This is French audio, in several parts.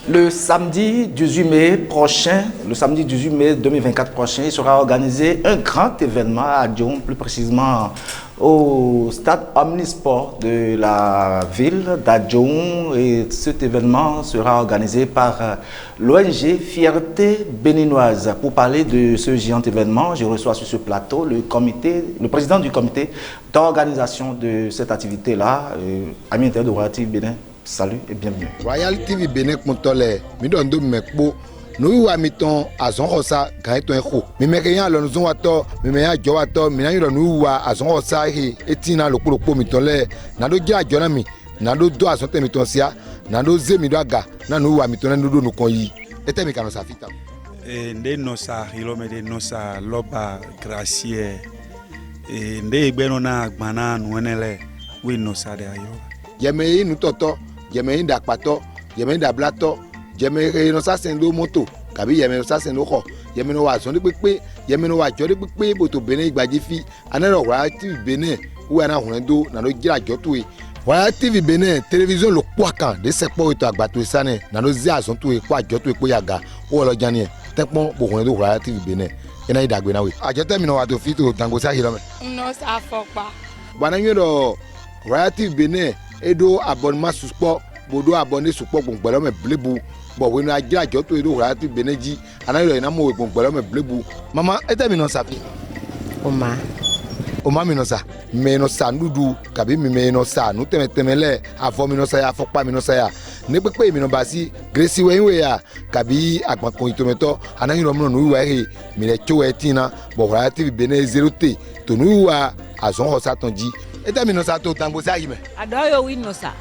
Le samedi 18 mai prochain, le samedi 18 mai 2024 prochain, il sera organisé un grand événement à Djom, plus précisément au stade Omnisport de la ville d'Adjoum. Et cet événement sera organisé par l'ONG Fierté Béninoise. Pour parler de ce géant événement, je reçois sur ce plateau le président du comité d'organisation de cette activité-là, ami interne de Royal TV Bénin. Salut et bienvenue. Royal TV Bénin Kontole, Midondo Mekbo, nous amitons à son rosa, Gaëton Eko. Mimeria, le nous wato, Mimea Joato, Minayo nous à son rosa, et Tina le Koulo Mitole, Nado Gia Jonami, Nado Doa Sote Mitonsia, Nado Zemidaga, Nanou Amiton nous koyi, et Temikano Safita. Nde nosa hilomede nosa loba gracier, nde benona gbana nuenele, oui nosa de ayo. Yemei nous toto. Yemei da pato, yemei da blato, yemei no sa sendo moto, kabi yemei no sa sendo ko, yemei no wa son de pepe, yemei no wa jo de pepe boto Benin igbaji fi, anero Royal TV Benin, ou ana hunendo na no gira jotu e. Royal TV Benin télévision lo kwaka de sekpo eto agbato sane, na no zi azon tu e kwa jotu e ko yaga, o lo jani e. Tekpon bo hunendo Royal TV Benin. Ena idagbe na we. Ajote mi no wa to fito tango sa hilome. No sa fokpa. Bana nyo Royal TV Benin edo abonnement support bodo abonné support gbongbolo me blebu bo we no ajira jo to edo Royal TV Benin ji anayo ina mo gbongbolo me blebu mama ete mi no safi oma mi no sa me no sa nudu kabi mi me no sa nu temetemele afo mi no sa ya fopa mi no sa ya ne pepe mi no basi gresi we ya kabi agbon kon itometo anayo no nu wa he mi le cho etina bo Royal TV Benin 0t to nu wa azon ho sa tonji ete mi no sa to tango sa yime adoyo wi no sa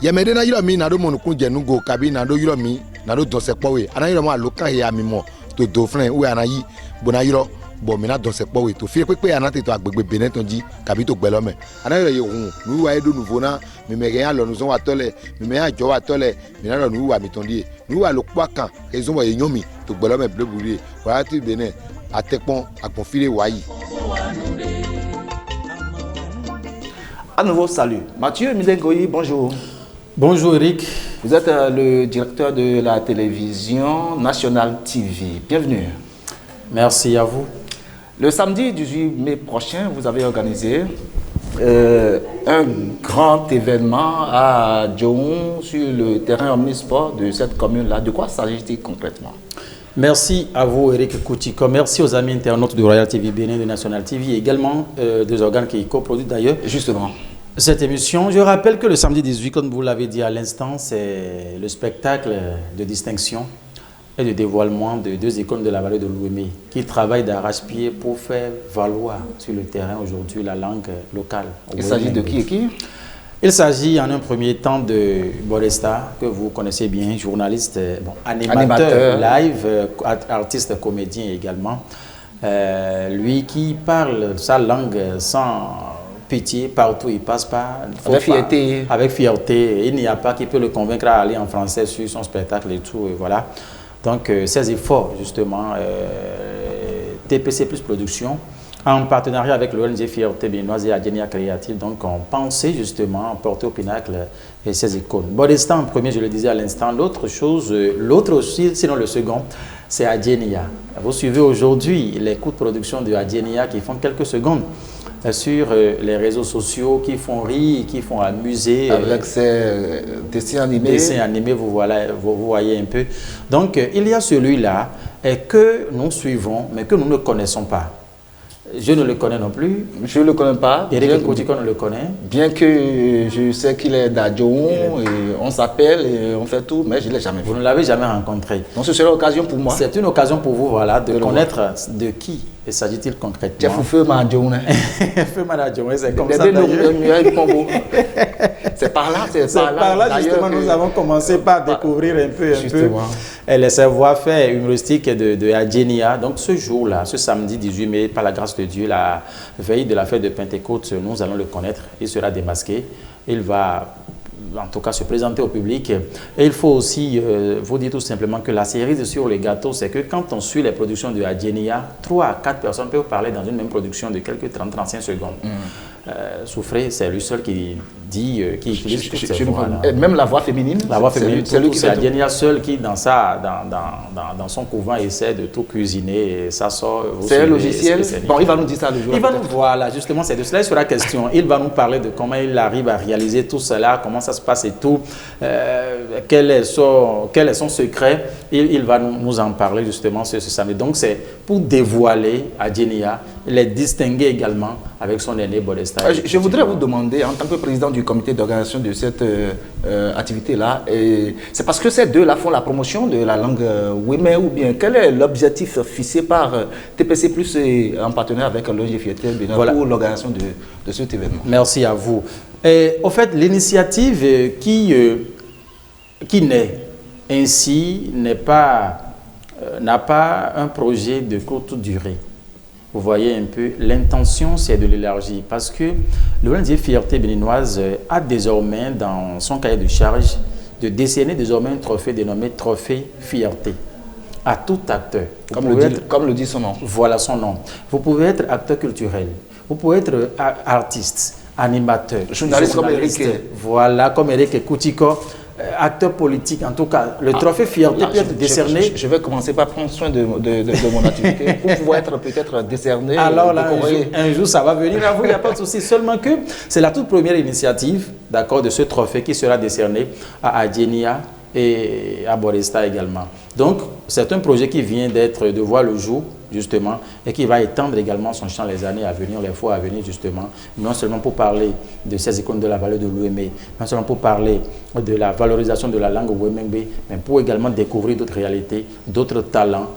yemede na yiro mi na do monukun jenugo kabi na do yiro mi na do donse powe ana yiro ma lokan he ami mo to do friend we ana yi bona yiro bo mi na donse powe to fi pepe ana te to agbegbe Benin tonji kabi to gbelo me ana yiro ye hun nu wa edo nouveau na mi me yan lo nu so wa tole mi me yan jo wa tole mi na lo nu wa mi tondi nu wa lo pa kan e so mo ye yan mi to gbelo me ble buri wa ti Benin atepon agbon file wa yi. À nouveau, salut. Mathieu Milengoyi, bonjour. Bonjour Eric. Vous êtes le directeur de la télévision National TV. Bienvenue. Merci à vous. Le samedi 18 mai prochain, vous avez organisé un grand événement à Djom sur le terrain omnisport de cette commune-là. De quoi s'agit-il concrètement? Merci à vous Eric Koutiko. Merci aux amis internautes de Royal TV Bénin, de National TV et également des organes qui coproduisent d'ailleurs. Justement. Cette émission, je rappelle que le samedi 18, comme vous l'avez dit à l'instant, c'est le spectacle de distinction et de dévoilement de deux icônes de la vallée de l'Ouémé qui travaillent d'arrache-pied pour faire valoir sur le terrain aujourd'hui la langue locale. Il s'agit de qui et qui? Il s'agit en un premier temps de Boresta, que vous connaissez bien, journaliste, animateur live, artiste, comédien également. Lui qui parle sa langue sans pitié, partout il passe pas. Avec fierté. Avec fierté. Il n'y a pas qui peut le convaincre à aller en français sur son spectacle et tout. Et voilà. Donc, ces efforts, justement, TPC Plus Production, en partenariat avec l'ONG Fierté Béninoise et Adjenia Créative, donc on pensait justement porter au pinacle ces icônes. Bodestan en premier, je le disais à l'instant. L'autre aussi, sinon le second, c'est Adjenia. Vous suivez aujourd'hui les coûts de production de Adjenia qui font quelques secondes sur les réseaux sociaux, qui font rire, qui font amuser. Avec ces dessins animés. Dessins animés, vous voyez un peu. Donc, il y a celui-là que nous suivons, mais que nous ne connaissons pas. Je ne le connais non plus. Je ne le connais pas. Eric Koutiko ne le connaît. Bien que je sais qu'il est d'Adjoum, et on s'appelle et on fait tout, mais je ne l'ai jamais vu. Vous ne l'avez jamais rencontré. Donc ce sera l'occasion pour moi. C'est une occasion pour vous, voilà, de connaître de qui s'agit-il concrètement. Feu Madjoum. Feu Madjoum, c'est comme ça d'ailleurs. C'est par là, justement, nous avons commencé par découvrir un peu les savoir-faire humoristiques de Adjenia. Donc ce jour-là, ce samedi 18 mai, par la grâce de Dieu, la veille de la fête de Pentecôte, nous allons le connaître. Il sera démasqué. Il va en tout cas se présenter au public. Et il faut aussi vous dire tout simplement que la cerise sur les gâteaux, c'est que quand on suit les productions de Adjenia, 3 à 4 personnes peuvent parler dans une même production de quelques 30-35 secondes. Souffré, c'est lui seul qui dit, qui utilise toutes ces voix-là. Même la voix féminine. La voix féminine, c'est Adjenia seule qui, dans son couvent, essaie de tout cuisiner et ça sort. C'est un logiciel. Bon, il va nous dire ça le jour. Voilà, justement, c'est de cela il sera question. Il va nous parler de comment il arrive à réaliser tout cela, comment ça se passe et tout, quel est son secret. Il va nous en parler justement ce samedi. Donc, c'est pour dévoiler Adjenia, les distinguer également avec son aîné Bodesta. Je voudrais vous demander, en tant que président du comité d'organisation de cette activité-là, c'est parce que ces deux-là font la promotion de la langue Weme ou bien quel est l'objectif fixé par TPC Plus et en partenariat avec l'ONG Fierté Bénin pour l'organisation de cet événement? Merci à vous. Au fait, l'initiative qui naît ainsi n'a pas un projet de courte durée. Vous voyez un peu, l'intention c'est de l'élargir parce que l'ONG Fierté béninoise a désormais dans son cahier de charge de décerner désormais un trophée dénommé Trophée Fierté à tout acteur. Comme le dit son nom. Voilà son nom. Vous pouvez être acteur culturel, vous pouvez être artiste, animateur, journaliste comme Eric. Voilà, comme Eric Koutiko. Acteur politique, en tout cas, le trophée Fierté peut être décerné. Je vais commencer par prendre soin de mon activité pour pouvoir être peut-être décerné. Alors là, un jour, ça va venir à vous, il n'y a pas de souci. Seulement que c'est la toute première initiative, d'accord, de ce trophée qui sera décerné à Adjenia et à Bodesta également. Donc, c'est un projet qui vient de voir le jour, justement, et qui va étendre également son champ les années à venir, les fois à venir, justement, non seulement pour parler de ces icônes de la vallée de l'Ouémé, non seulement pour parler de la valorisation de la langue Ouémé, mais pour également découvrir d'autres réalités, d'autres talents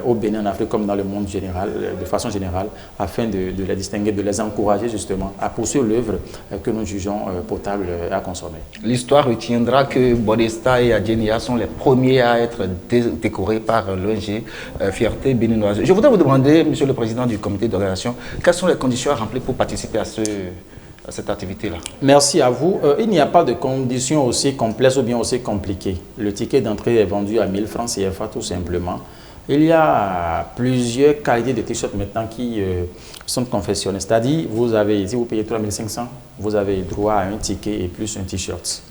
au Bénin, en Afrique, comme dans le monde général, de façon générale, afin de les distinguer, de les encourager, justement, à poursuivre l'œuvre que nous jugeons potable à consommer. L'histoire retiendra que Bodesta et Adjenia sont les premiers à être décorés par l'ONG Fierté béninoise. Je voudrais vous demander, Monsieur le Président du comité d'organisation, quelles sont les conditions à remplir pour participer à cette activité-là? Merci à vous. Il n'y a pas de conditions aussi complexes ou bien aussi compliquées. Le ticket d'entrée est vendu à 1000 francs CFA tout simplement. Il y a plusieurs qualités de t-shirts maintenant qui sont confectionnés. C'est-à-dire, si vous payez 3500, vous avez droit à un ticket et plus un t-shirt.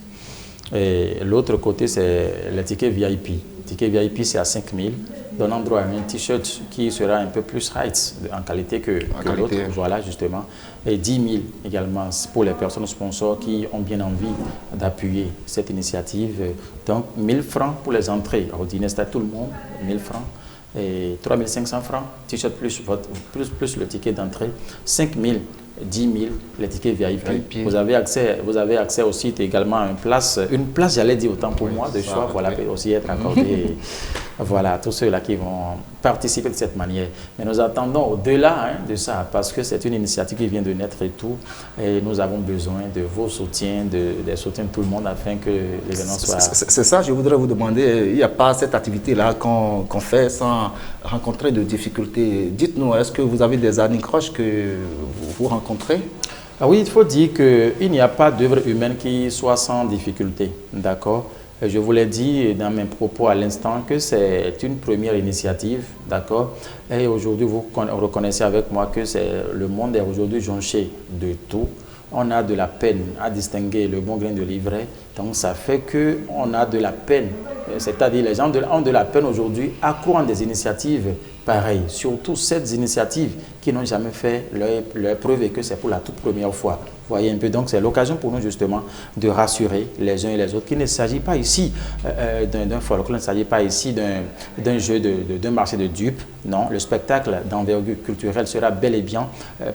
Et l'autre côté, c'est le ticket VIP. Le ticket VIP, c'est à 5000, donnant droit à un t-shirt qui sera un peu plus height en qualité que l'autre. Voilà, justement. Et 10 000 également pour les personnes sponsors qui ont bien envie d'appuyer cette initiative. Donc, 1000 francs pour les entrées. Ordinaire, c'est à tout le monde, 1000 francs. Et 3500 francs, t-shirt plus le ticket d'entrée, 5000, 10 000, les tickets VIP. Vous avez accès aussi également à une place, j'allais dire autant pour moi, de choix, voilà, peut aussi être accordée. Voilà, tous ceux-là qui vont participer de cette manière. Mais nous attendons au-delà de ça, parce que c'est une initiative qui vient de naître et tout, et nous avons besoin de vos soutiens, des soutiens de tout le monde, afin que l'événement soit... C'est ça, je voudrais vous demander, il n'y a pas cette activité-là qu'on fait sans rencontrer de difficultés. Dites-nous, est-ce que vous avez des anicroches que vous rencontrez? Oui, il faut dire qu'il n'y a pas d'œuvre humaine qui soit sans difficulté, d'accord? Je vous l'ai dit dans mes propos à l'instant que c'est une première initiative, d'accord? Et aujourd'hui, vous reconnaissez avec moi que le monde est aujourd'hui jonché de tout. On a de la peine à distinguer le bon grain de l'ivraie. Donc, ça fait qu'on a de la peine. C'est-à-dire, les gens ont de la peine aujourd'hui à croire des initiatives pareilles. Surtout ces initiatives qui n'ont jamais fait leur preuve et que c'est pour la toute première fois. Vous voyez un peu, donc c'est l'occasion pour nous justement de rassurer les uns et les autres qu'il ne s'agit pas ici d'un folklore, il ne s'agit pas ici d'un jeu, d'un marché de dupes. Non, le spectacle d'envergure culturelle sera bel et bien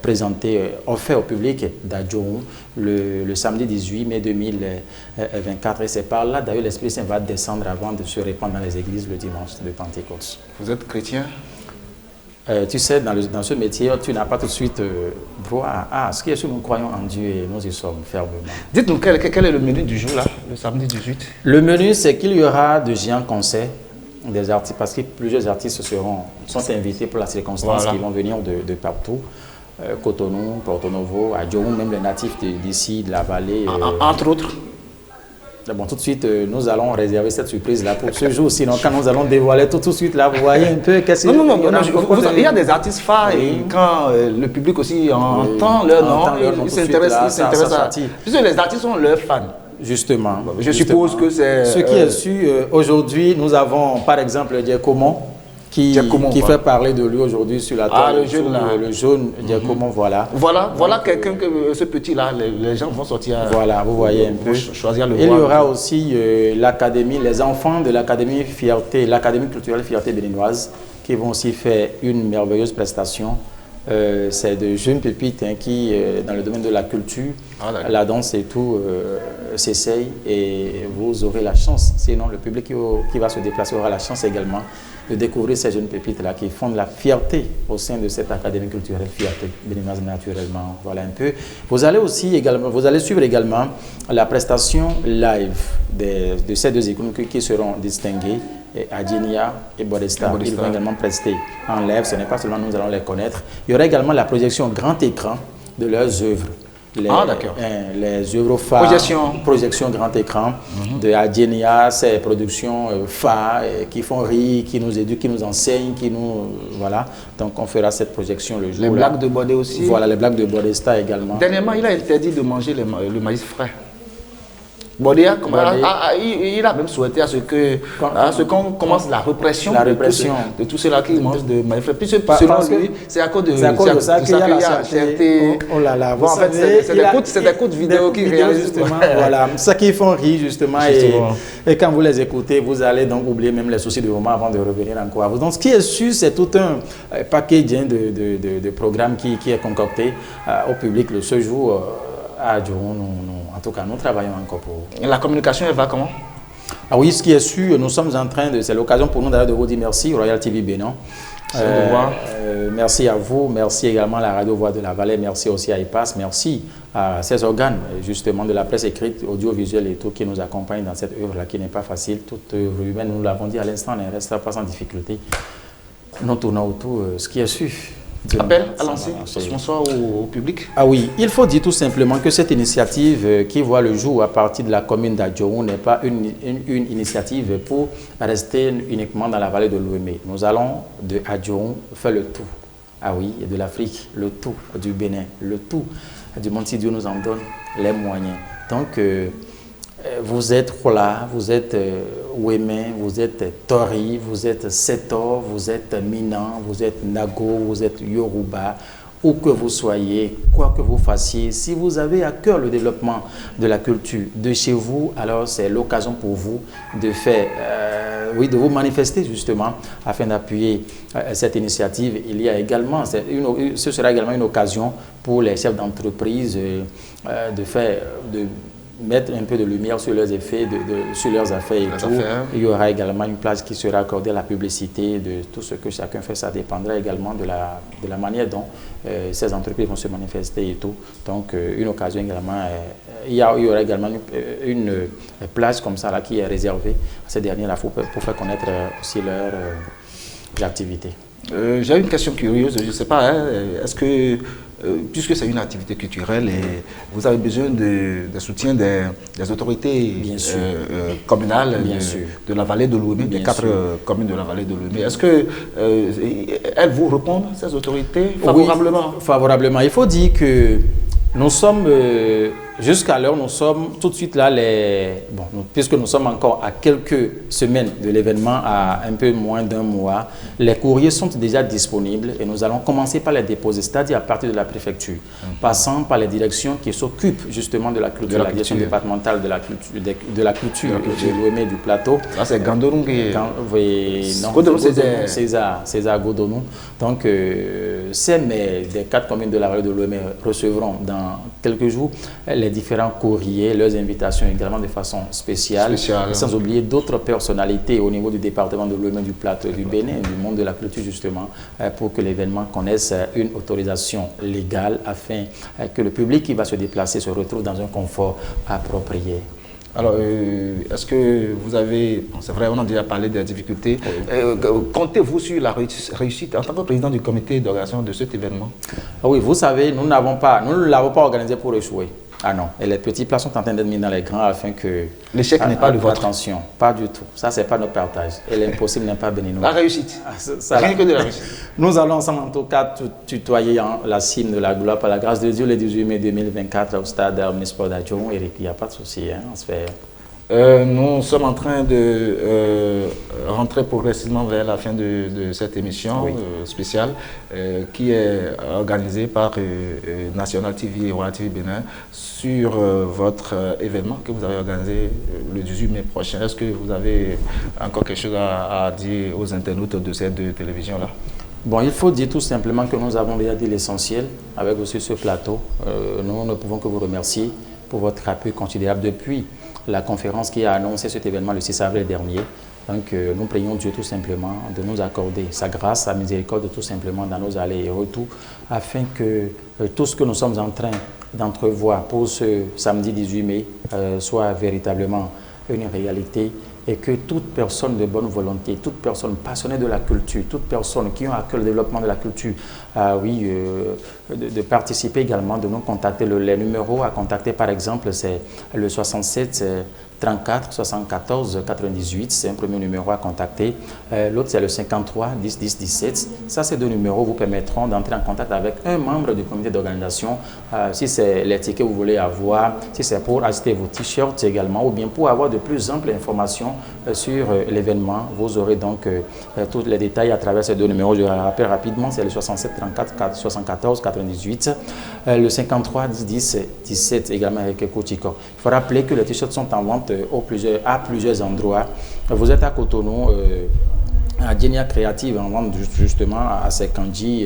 présenté, offert au public d'Adjoum le samedi 18 mai 2024. Et c'est par là, d'ailleurs, l'Esprit Saint va descendre avant de se répandre dans les églises le dimanche de Pentecôte. Vous êtes chrétien? Tu sais, dans ce métier, tu n'as pas tout de suite droit à ce qui est sûr, nous croyons en Dieu et nous y sommes fermement. Dites-nous, quel est le menu du jour, là, le samedi 18? Le menu, c'est qu'il y aura de géants concerts, des artistes, parce que plusieurs artistes sont invités pour la circonstance, qui vont venir de partout. Cotonou, Porto Novo, Adjoum, même les natifs d'ici, de la vallée. Entre autres? Bon, tout de suite, nous allons réserver cette surprise-là pour ce jour. Sinon, quand nous allons dévoiler tout de suite, là, vous voyez un peu qu'est-ce qu'il y a. Non, il y a des artistes phares et quand le public aussi entend leur nom, il s'intéresse à... Puisque les artistes sont leurs fans. Justement. Je suppose que c'est... Ce qui est su, aujourd'hui, nous avons par exemple Giacomo qui fait parler de lui aujourd'hui sur la table. Le jaune Giacomo, voilà. Voilà quelqu'un que ce petit-là, les gens vont sortir. Voilà, vous voyez un peu. Choisir le Il y aura aussi l'académie, les enfants de l'académie Fierté, l'académie culturelle Fierté béninoise, qui vont aussi faire une merveilleuse prestation. C'est de jeunes pépites qui, dans le domaine de la culture, la danse et tout, s'essayent et vous aurez la chance. Sinon, le public qui va se déplacer aura la chance également de découvrir ces jeunes pépites-là qui font de la fierté au sein de cette académie culturelle Fierté béninoise naturellement. Voilà un peu. Vous allez suivre également la prestation live de ces deux icônes qui seront distinguées. Adjenia et Bodesta, ils vont également prester en live. Ce n'est pas seulement nous allons les connaître. Il y aura également la projection grand écran de leurs œuvres. Les œuvres phares, projection grand écran de Adjenia, ces productions phares qui font rire, qui nous éduquent, qui nous enseignent, qui nous... Voilà. Donc on fera cette projection le jour. Les blagues de Bodé aussi. Voilà, les blagues de Bodesta également. Dernièrement, il a interdit de manger le maïs frais. Bodé il a même souhaité à ce qu'on commence la répression de tous ceux-là qui mangent de maïs frais. Puis selon lui, c'est à cause de ça qu'il y a la cherté. Oh là là, en fait, c'est des coups de vidéo qui réalisent justement. Voilà, ça qui font rire justement. Et quand vous les écoutez, vous allez donc oublier même les soucis du moment avant de revenir encore à vous. Donc ce qui est sûr, c'est tout un package de programmes qui est concocté au public ce jour. À Djoron, en tout cas, nous travaillons encore pour... Et la communication, elle va comment? Ah oui, ce qui est sûr, nous sommes en train de... C'est l'occasion pour nous d'ailleurs de vous dire merci, Royal TV Bénin. Merci à vous, merci également à la Radio Voix de la Vallée, merci aussi à IPAS, merci à ces organes justement de la presse écrite, audiovisuelle et tout qui nous accompagnent dans cette œuvre-là qui n'est pas facile. Toute œuvre humaine, nous l'avons dit à l'instant, ne restera pas sans difficulté. Nous tournons autour ce qui est sûr. Appel à lancer bonsoir au public. Ah oui, il faut dire tout simplement que cette initiative qui voit le jour à partir de la commune d'Adjoron n'est pas une initiative pour rester uniquement dans la vallée de l'Ouémé. Nous allons de Adjoron faire le tout. Ah oui, de l'Afrique, le tout, du Bénin, le tout du monde si Dieu nous en donne les moyens. Donc, vous êtes Rola, vous êtes Ouémé, vous êtes Tori, vous êtes Seto, vous êtes Minan, vous êtes Nago, vous êtes Yoruba, où que vous soyez, quoi que vous fassiez, si vous avez à cœur le développement de la culture de chez vous, alors c'est l'occasion pour vous de faire, de vous manifester justement afin d'appuyer cette initiative. Il y a également, ce sera également une occasion pour les chefs d'entreprise de mettre un peu de lumière sur leurs effets, sur leurs affaires et tout. Il y aura également une place qui sera accordée à la publicité de tout ce que chacun fait. Ça dépendra également de la manière dont ces entreprises vont se manifester et tout. Donc, une occasion également. Il y aura également une place comme ça là, qui est réservée à ces derniers-là pour faire connaître aussi leur activité. J'ai une question curieuse, je ne sais pas, est-ce que, puisque c'est une activité culturelle, et vous avez besoin de soutien des autorités communales de la vallée de l'Ouémé, des 4 communes de la vallée de l'Ouémé, est-ce qu'elles vous répondent, ces autorités, favorablement? Oui, favorablement. Il faut dire que nous sommes, jusqu'à l'heure, nous sommes tout de suite là, puisque nous sommes encore à quelques semaines de l'événement, à un peu moins d'un mois, les courriers sont déjà disponibles et nous allons commencer par les déposer, c'est-à-dire à partir de la préfecture, passant par les directions qui s'occupent justement de la culture, la direction départementale de la culture de l'Ouémé du plateau. Là, c'est Gandonou qui César Godonou. Donc, des 4 communes de la vallée de l'Ouémé recevront dans quelques jours les différents courriers, leurs invitations également de façon spéciale. Sans oublier d'autres personnalités au niveau du département de l'Ouémé du Plateau du Bénin, du monde de la culture justement, pour que l'événement connaisse une autorisation légale afin que le public qui va se déplacer se retrouve dans un confort approprié. Alors, est-ce que vous avez, c'est vrai, on a déjà parlé des difficultés, comptez-vous sur la réussite en tant que président du comité d'organisation de cet événement? Oui, vous savez, nous ne l'avons pas organisé pour échouer. Ah non, et les petits plats sont en train d'être mis dans les grands afin que... L'échec n'est pas le vôtre. Attention, pas du tout. Ça, c'est pas notre partage. Et l'impossible n'est pas béninois. La réussite. Rien que de la réussite. Nous allons ensemble, en tout cas, tutoyer la cime de la gloire par la grâce de Dieu le 18 mai 2024 au stade Omnisport d'Adjon. Eric, il n'y a pas de souci, hein, on se fait... Nous sommes en train de rentrer progressivement vers la fin de cette émission spéciale qui est organisée par National TV et Royal TV Bénin sur votre événement que vous avez organisé le 18 mai prochain. Est-ce que vous avez encore quelque chose à dire aux internautes de ces deux télévisions-là? Bon, il faut dire tout simplement que nous avons déjà dit l'essentiel avec aussi ce plateau. Nous ne pouvons que vous remercier pour votre appui considérable depuis la conférence qui a annoncé cet événement le 6 avril dernier. Donc, nous prions Dieu tout simplement de nous accorder sa grâce, sa miséricorde tout simplement dans nos allées et retours, afin que tout ce que nous sommes en train d'entrevoir pour ce samedi 18 mai soit véritablement une réalité et que toute personne de bonne volonté, toute personne passionnée de la culture, toute personne qui a à cœur le développement de la culture, de participer également, de nous contacter. Les numéros à contacter par exemple, c'est le 67 34 74 98, c'est un premier numéro à contacter. L'autre, c'est le 53 10 10 17. Ça, ces deux numéros vous permettront d'entrer en contact avec un membre du comité d'organisation. Si c'est les tickets que vous voulez avoir, si c'est pour acheter vos t-shirts également, ou bien pour avoir de plus amples informations sur l'événement. Vous aurez donc tous les détails à travers ces deux numéros. Je rappelle rapidement, c'est le 67 34 74 98, le 53 10 10 17 également avec Kochiko. Il faut rappeler que les t-shirts sont en vente à plusieurs endroits. Vous êtes à Cotonou, à Genia Creative, en vente justement à Sekandji,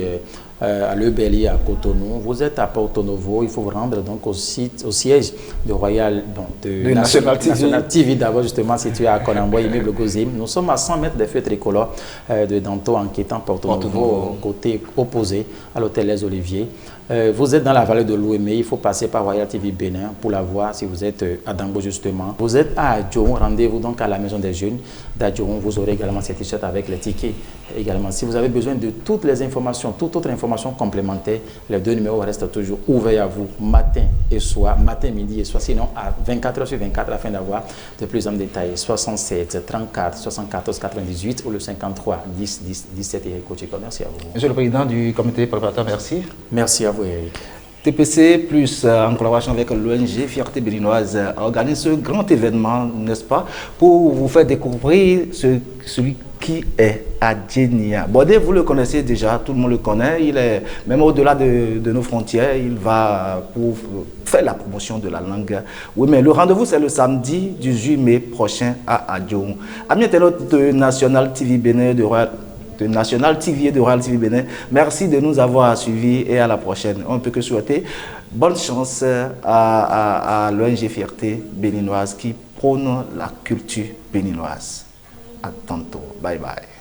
à Le Belly à Cotonou. Vous êtes à Porto Novo, il faut vous rendre donc au siège de Royal, de National TV d'abord justement situé à Konamboy, immeuble Gozim. Nous sommes à 100 mètres des feux tricolores de Danto en quittant Porto Novo, côté opposé à l'hôtel Les Oliviers. Vous êtes dans la vallée de l'Ouémé, il faut passer par Royal TV Bénin pour la voir si vous êtes à Dango justement. Vous êtes à Adjon, rendez-vous donc à la Maison des Jeunes d'Adjon. Vous aurez également ces t-shirts avec les tickets. Également, si vous avez besoin de toutes les informations, toute autre information complémentaire, les deux numéros restent toujours ouverts à vous, matin et soir, matin, midi et soir. Sinon, à 24 h sur 24, afin d'avoir de plus en détail, 67 34 74 98 ou le 53 10 10 17 et Kochiko. Merci à vous. Monsieur le Président du comité préparateur, merci. Merci à vous, Eric. TPC, plus en collaboration avec l'ONG Fierté Béninoise, organise ce grand événement, n'est-ce pas, pour vous faire découvrir celui qui est Adjenia. Bodé, vous le connaissez déjà, tout le monde le connaît, il est même au-delà de nos frontières, il va pour faire la promotion de la langue. Oui, mais le rendez-vous, c'est le samedi 18 mai prochain à Adjon. Amis internautes de National TV Bénin, de National TV et de Royal TV Bénin, merci de nous avoir suivis et à la prochaine. On ne peut que souhaiter bonne chance à l'ONG Fierté Béninoise qui prône la culture béninoise. À tantôt. Bye bye.